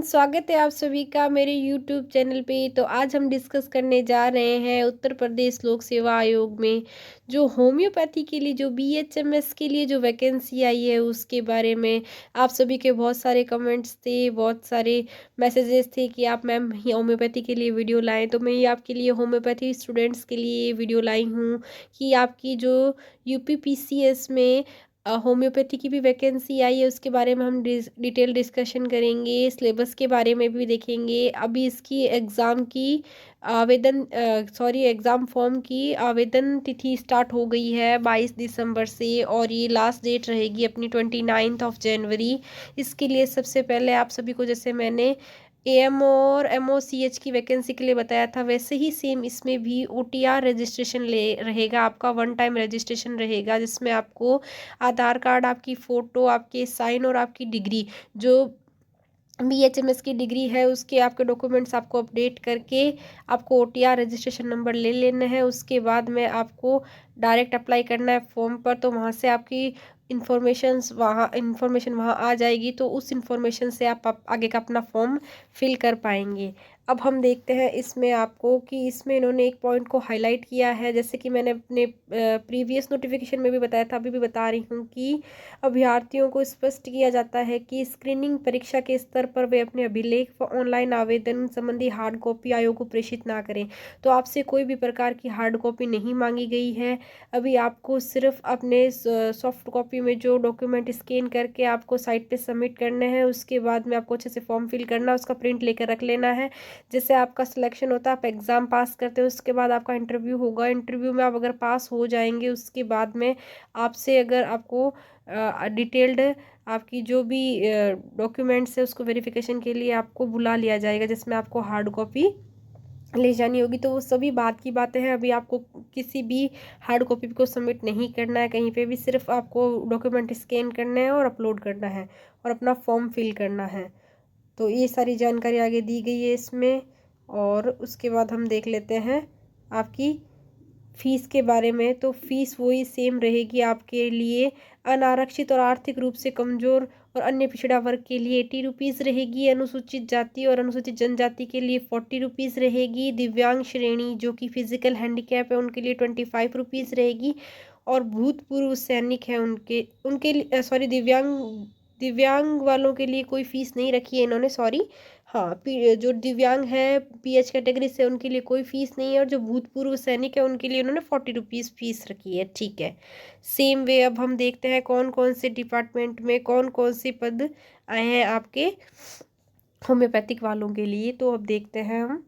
स्वागत है आप सभी का मेरे यूट्यूब चैनल पे। तो आज हम डिस्कस करने जा रहे हैं उत्तर प्रदेश लोक सेवा आयोग में जो होम्योपैथी के लिए जो बीएचएमएस के लिए जो वैकेंसी आई है उसके बारे में। आप सभी के बहुत सारे कमेंट्स थे, बहुत सारे मैसेजेस थे कि आप मैम होम्योपैथी के लिए वीडियो लाएं। तो मैं ये आपके लिए होम्योपैथी स्टूडेंट्स के लिए वीडियो लाई हूँ कि आपकी जो यूपीपीसीएस में होम्योपैथी की भी वैकेंसी आई है उसके बारे में हम डिटेल डिस्कशन करेंगे। सिलेबस के बारे में भी देखेंगे। अभी इसकी एग्ज़ाम की एग्ज़ाम फॉर्म की आवेदन तिथि स्टार्ट हो गई है 22 दिसंबर से और ये लास्ट डेट रहेगी अपनी 29 जनवरी। इसके लिए सबसे पहले आप सभी को, जैसे मैंने एएमओ और एमओसीएच की वैकेंसी के लिए बताया था, वैसे ही सेम इसमें भी ओटीआर रजिस्ट्रेशन ले रहेगा। आपका वन टाइम रजिस्ट्रेशन रहेगा जिसमें आपको आधार कार्ड, आपकी फ़ोटो, आपके साइन और आपकी डिग्री, जो बीएचएमएस की डिग्री है उसके आपके डॉक्यूमेंट्स आपको अपडेट करके आपको ओटीआर रजिस्ट्रेशन नंबर ले लेना है। उसके बाद में आपको डायरेक्ट अप्लाई करना है फॉर्म पर। तो वहाँ से आपकी इन्फॉर्मेशन वहाँ आ जाएगी। तो उस इन्फॉर्मेशन से आप आगे का अपना फॉर्म फिल कर पाएंगे। अब हम देखते हैं इसमें आपको कि इसमें इन्होंने एक पॉइंट को हाईलाइट किया है, जैसे कि मैंने अपने प्रीवियस नोटिफिकेशन में भी बताया था, अभी भी बता रही हूँ कि अभ्यर्थियों को स्पष्ट किया जाता है कि स्क्रीनिंग परीक्षा के स्तर पर वे अपने अभिलेख व ऑनलाइन आवेदन संबंधी हार्ड कॉपी आयोग को प्रेषित ना करें। तो आपसे कोई भी प्रकार की हार्ड कॉपी नहीं मांगी गई है। अभी आपको सिर्फ अपने सॉफ्ट कॉपी में जो डॉक्यूमेंट स्कैन करके आपको साइट पे सबमिट करने हैं। उसके बाद में आपको अच्छे से फॉर्म फिल करना है, उसका प्रिंट लेकर रख लेना है। जैसे आपका सिलेक्शन होता है, आप एग्ज़ाम पास करते हो, उसके बाद आपका इंटरव्यू होगा। इंटरव्यू में आप अगर पास हो जाएंगे उसके बाद में आपसे अगर आपको डिटेल्ड आपकी जो भी डॉक्यूमेंट्स है उसको वेरिफिकेशन के लिए आपको बुला लिया जाएगा, जिसमें आपको हार्ड कॉपी ले जानी होगी। तो वो सभी बात की बातें हैं। अभी आपको किसी भी हार्ड कॉपी को सबमिट नहीं करना है कहीं पे भी, सिर्फ आपको डॉक्यूमेंट स्कैन करना है और अपलोड करना है और अपना फॉर्म फिल करना है। तो ये सारी जानकारी आगे दी गई है इसमें। और उसके बाद हम देख लेते हैं आपकी फ़ीस के बारे में। तो फ़ीस वही सेम रहेगी आपके लिए। अनारक्षित और आर्थिक रूप से कमज़ोर और अन्य पिछड़ा वर्ग के लिए 80 रुपीज़ रहेगी। अनुसूचित जाति और अनुसूचित जनजाति के लिए 40 रुपीज़ रहेगी। दिव्यांग श्रेणी जो कि फिजिकल हैंडीकैप है उनके लिए 25 रुपीज़ रहेगी। और भूतपूर्व सैनिक हैं उनके उनके लिए दिव्यांग वालों के लिए कोई फ़ीस नहीं रखी है इन्होंने, सॉरी। हाँ, जो दिव्यांग है पीएच कैटेगरी से उनके लिए कोई फ़ीस नहीं है। और जो भूतपूर्व सैनिक है उनके लिए उन्होंने 40 रुपीज़ फ़ीस रखी है। ठीक है, सेम वे अब हम देखते हैं कौन कौन से डिपार्टमेंट में कौन कौन से पद आए हैं आपके होम्योपैथिक वालों के लिए। तो अब देखते हैं हम।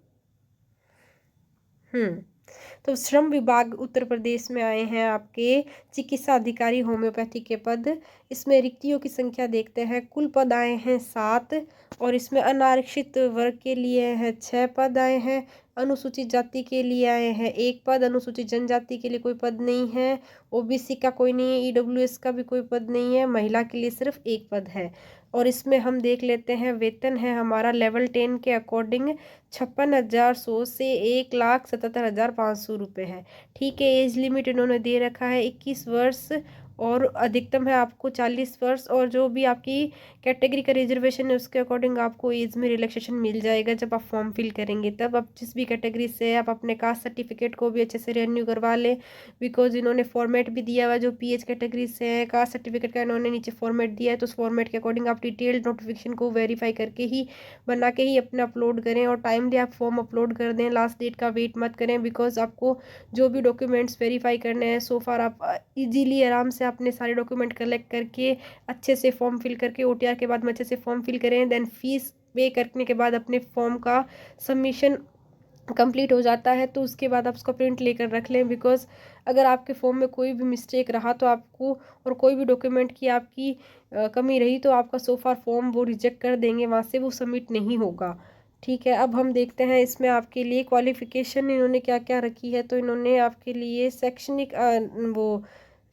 तो श्रम विभाग उत्तर प्रदेश में आए हैं आपके चिकित्सा अधिकारी होम्योपैथी के पद। इसमें रिक्तियों की संख्या देखते हैं। कुल पद आए हैं 7 और इसमें अनारक्षित वर्ग के लिए हैं 6 पद आए हैं। अनुसूचित जाति के लिए आए हैं 1 पद। अनुसूचित जनजाति के लिए कोई पद नहीं है। ओबीसी का कोई नहीं है। ईडब्ल्यूएस का भी कोई पद नहीं है। महिला के लिए सिर्फ 1 पद है। और इसमें हम देख लेते हैं वेतन है हमारा लेवल 10 के अकॉर्डिंग 56,100 से 1,77,500 रुपये है। ठीक है, एज लिमिट इन्होंने दे रखा है 21 वर्ष और अधिकतम है आपको 40 वर्ष। और जो भी आपकी कैटेगरी का रिजर्वेशन है उसके अकॉर्डिंग आपको एज में रिलैक्सेशन मिल जाएगा जब आप फॉर्म फिल करेंगे। तब आप जिस भी कैटेगरी से आप अपने कास्ट सर्टिफिकेट को भी अच्छे से रिन्यू करवा लें, बिकॉज इन्होंने फॉर्मेट भी दिया हुआ है। जो पीएच कैटेगरी से है कास्ट सर्टिफिकेट का इन्होंने नीचे फॉर्मेट दिया है। तो उस फॉर्मेट के अकॉर्डिंग आप डिटेल्ड नोटिफिकेशन को वेरीफाई करके ही बना के ही अपने अपलोड करें और टाइमली आप फॉर्म अपलोड कर दें। लास्ट डेट का वेट मत करें, बिकॉज आपको जो भी डॉक्यूमेंट्स वेरीफाई करने हैं सो फार आप इजीली आराम से अपने सारे डॉक्यूमेंट कलेक्ट करके अच्छे से फॉर्म फिल करके ओटीआर के बाद में अच्छे से फॉर्म फिल करें। देन फीस पे करने के बाद अपने फॉर्म का सबमिशन कंप्लीट हो जाता है। तो उसके बाद आप उसका प्रिंट लेकर रख लें, बिकॉज अगर आपके फॉर्म में कोई भी मिस्टेक रहा तो आपको, और कोई भी डॉक्यूमेंट की आपकी कमी रही तो आपका सो फार फॉर्म वो रिजेक्ट कर देंगे, वहाँ से वो सबमिट नहीं होगा। ठीक है, अब हम देखते हैं इसमें आपके लिए क्वालिफ़िकेशन इन्होंने क्या क्या रखी है। तो इन्होंने आपके लिए शैक्षणिक वो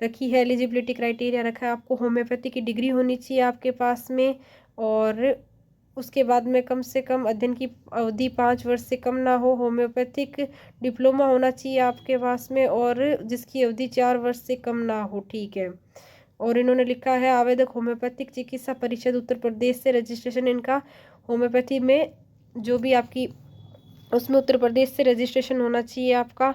रखी है, एलिजिबिलिटी क्राइटेरिया रखा है। आपको होम्योपैथी की डिग्री होनी चाहिए आपके पास में। और उसके बाद में कम से कम अध्ययन की अवधि 5 वर्ष से कम ना हो। होम्योपैथिक डिप्लोमा होना चाहिए आपके पास में और जिसकी अवधि 4 वर्ष से कम ना हो। ठीक है, और इन्होंने लिखा है आवेदक होम्योपैथिक चिकित्सा परिषद उत्तर प्रदेश से रजिस्ट्रेशन इनका होम्योपैथी में जो भी आपकी उसमें उत्तर प्रदेश से रजिस्ट्रेशन होना चाहिए आपका।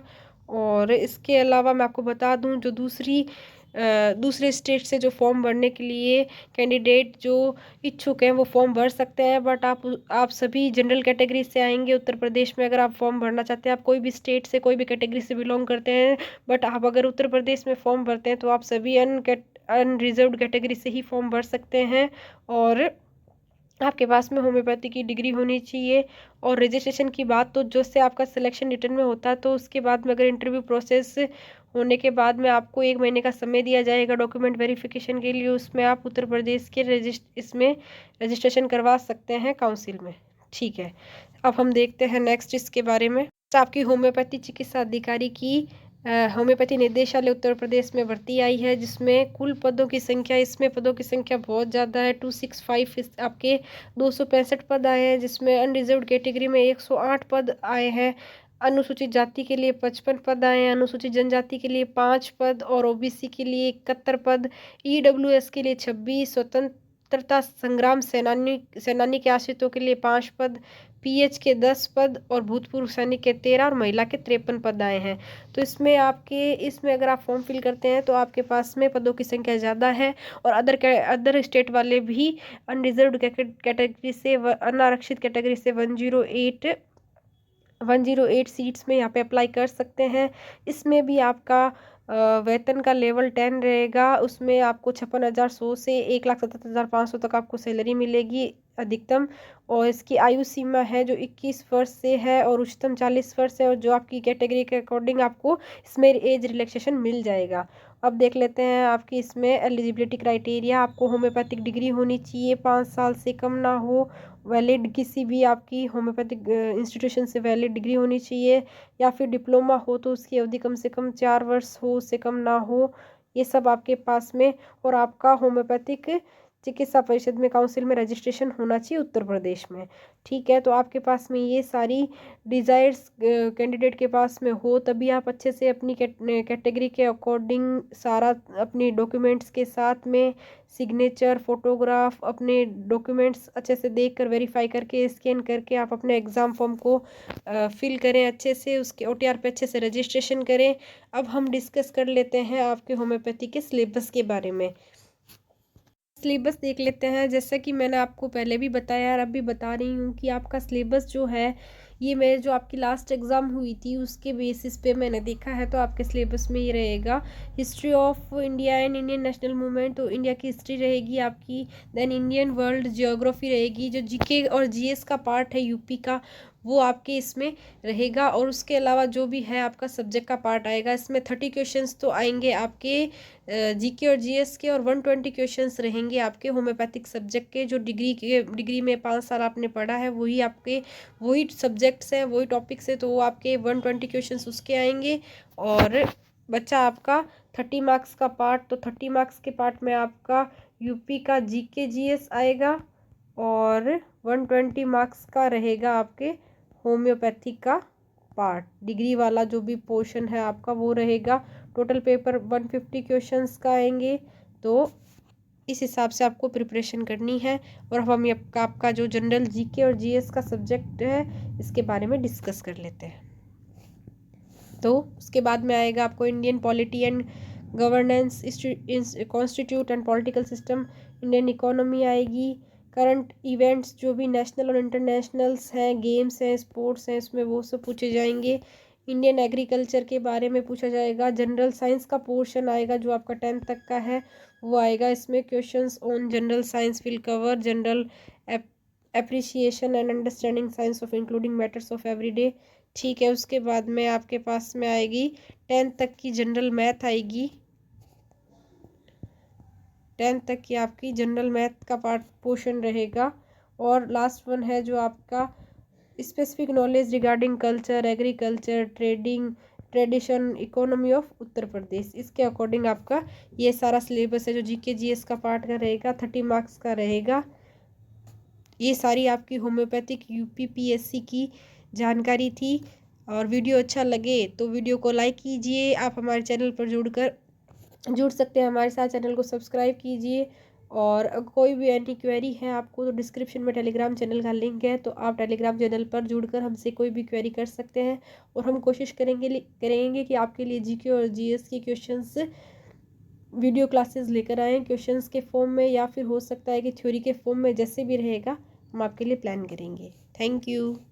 और इसके अलावा मैं आपको बता दूं, जो दूसरे स्टेट से जो फॉर्म भरने के लिए कैंडिडेट जो इच्छुक हैं वो फॉर्म भर सकते हैं, बट आप सभी जनरल कैटेगरी से आएंगे उत्तर प्रदेश में। अगर आप फॉर्म भरना चाहते हैं, आप कोई भी स्टेट से कोई भी कैटेगरी से बिलोंग करते हैं, बट आप अगर उत्तर प्रदेश में फॉर्म भरते हैं तो आप सभी अनरिजर्व्ड कैटेगरी से ही फॉर्म भर सकते हैं। और आपके पास में होम्योपैथी की डिग्री होनी चाहिए। और रजिस्ट्रेशन की बात, तो जो से आपका सिलेक्शन रिटर्न में होता है, तो उसके बाद में अगर इंटरव्यू प्रोसेस होने के बाद में आपको 1 महीने का समय दिया जाएगा डॉक्यूमेंट वेरिफिकेशन के लिए। उसमें आप उत्तर प्रदेश के इसमें रजिस्ट्रेशन करवा सकते हैं काउंसिल में। ठीक है, अब हम देखते हैं नेक्स्ट इसके बारे में। आपकी होम्योपैथी चिकित्सा अधिकारी की होम्योपैथी निदेशालय उत्तर प्रदेश में भर्ती आई है, जिसमें कुल पदों की संख्या, इसमें पदों की संख्या बहुत ज़्यादा है। 265 आपके 265 पद आए हैं, जिसमें अनरिजर्व्ड कैटेगरी में 108 पद आए हैं। अनुसूचित जाति के लिए 55 पद आए हैं, अनुसूचित जनजाति के लिए 5 पद और ओबीसी के लिए 71 पद, ईडब्ल्यूएस के लिए 26, स्वतंत्रता संग्राम सेनानी के आश्रितों के लिए 5 पद, पीएच के 10 पद और भूतपूर्व सैनिक के 13 और महिला के 53 पद आए हैं। तो इसमें अगर आप फॉर्म फिल करते हैं तो आपके पास में पदों की संख्या ज़्यादा है। और अदर स्टेट वाले भी अनरिजर्व्ड कैटेगरी से अनारक्षित कैटेगरी से 108 सीट्स में यहाँ पे अप्लाई कर सकते हैं। इसमें भी आपका वेतन का लेवल 10 रहेगा। उसमें आपको 56,100 से 1,77,500 तक आपको सैलरी मिलेगी अधिकतम। और इसकी आयु सीमा है जो 21 वर्ष से है और उच्चतम 40 वर्ष है। और जो आपकी कैटेगरी के अकॉर्डिंग आपको इसमें एज रिलैक्सेशन मिल जाएगा। अब देख लेते हैं आपकी इसमें एलिजिबिलिटी क्राइटेरिया। आपको होम्योपैथिक डिग्री होनी चाहिए, 5 साल से कम ना हो, वैलिड किसी भी आपकी होम्योपैथिक इंस्टीट्यूशन से वैलिड डिग्री होनी चाहिए, या फिर डिप्लोमा हो तो उसकी अवधि कम से कम 4 वर्ष हो, उससे कम ना हो। ये सब आपके पास में। और आपका होम्योपैथिक चिकित्सा परिषद में काउंसिल में रजिस्ट्रेशन होना चाहिए उत्तर प्रदेश में। ठीक है, तो आपके पास में ये सारी डिज़ायर्स कैंडिडेट के पास में हो, तभी आप अच्छे से अपनी कैटेगरी के अकॉर्डिंग सारा अपनी डॉक्यूमेंट्स के साथ में सिग्नेचर, फोटोग्राफ, अपने डॉक्यूमेंट्स अच्छे से देखकर वेरीफाई करके स्कैन करके आप अपने एग्ज़ाम फॉर्म को फिल करें अच्छे से, उसके OTR पे अच्छे से रजिस्ट्रेशन करें। अब हम डिस्कस कर लेते हैं आपके होम्योपैथी के सिलेबस के बारे में। सिलेबस देख लेते हैं। जैसा कि मैंने आपको पहले भी बताया और अब भी बता रही हूँ कि आपका सिलेबस जो है, ये मेरे जो आपकी लास्ट एग्ज़ाम हुई थी उसके बेसिस पे मैंने देखा है। तो आपके सिलेबस में ये रहेगा history of India and Indian national movement, तो इंडिया की हिस्ट्री रहेगी आपकी। देन इंडियन वर्ल्ड जियोग्राफी रहेगी, जो जीके और जीएस का पार्ट है यूपी का, वो आपके इसमें रहेगा। और उसके अलावा जो भी है आपका सब्जेक्ट का पार्ट आएगा, इसमें 30 क्वेश्चंस तो आएंगे आपके जीके और जीएस के, और 120 क्वेश्चंस रहेंगे आपके होम्योपैथिक सब्जेक्ट के। जो डिग्री में 5 साल आपने पढ़ा है वही सब्जेक्ट्स हैं, वही टॉपिक्स हैं, तो वो आपके 120 क्वेश्चंस उसके आएंगे। और बच्चा आपका 30 मार्क्स का पार्ट, तो 30 मार्क्स के पार्ट में आपका यूपी का जीके जीएस आएगा और 120 मार्क्स का रहेगा आपके होम्योपैथी का पार्ट। डिग्री वाला जो भी पोर्शन है आपका वो रहेगा। टोटल पेपर 150 क्वेश्चंस का आएंगे। तो इस हिसाब से आपको प्रिपरेशन करनी है। और अब हम आपका जो जनरल जीके और जीएस का सब्जेक्ट है इसके बारे में डिस्कस कर लेते हैं। तो उसके बाद में आएगा आपको Indian polity and governance, constitute and political system, Indian economy आएगी, करंट इवेंट्स जो भी नेशनल और इंटरनेशनल्स हैं, गेम्स हैं, स्पोर्ट्स हैं, इसमें वो सब पूछे जाएंगे। इंडियन एग्रीकल्चर के बारे में पूछा जाएगा। जनरल साइंस का पोर्शन आएगा जो आपका 10th तक का है वो आएगा। इसमें questions on general science will cover general appreciation and understanding science of including matters of everyday. ठीक है, उसके बाद में आपके पास में आएगी 10th तक की जनरल मैथ आएगी। 10th तक की आपकी जनरल मैथ का पार्ट पोर्शन रहेगा। और लास्ट वन है जो आपका specific knowledge regarding culture, agriculture, tradition, economy of Uttar Pradesh. इसके अकॉर्डिंग आपका ये सारा सिलेबस है जो जीके जीएस का पार्ट का रहेगा, 30 मार्क्स का रहेगा। ये सारी आपकी होम्योपैथिक यूपीपीएससी की जानकारी थी। और वीडियो अच्छा लगे तो वीडियो को लाइक कीजिए। आप हमारे चैनल पर जुड़ सकते हैं, हमारे साथ चैनल को सब्सक्राइब कीजिए। और कोई भी एनी क्वेरी है आपको तो डिस्क्रिप्शन में टेलीग्राम चैनल का लिंक है, तो आप टेलीग्राम चैनल पर जुड़कर हमसे कोई भी क्वेरी कर सकते हैं। और हम कोशिश करेंगे कि आपके लिए जीके और जीएस के क्वेश्चंस वीडियो क्लासेस लेकर आएँ, क्वेश्चंस के फॉर्म में या फिर हो सकता है कि थ्योरी के फॉर्म में, जैसे भी रहेगा हम आपके लिए प्लान करेंगे। Thank you.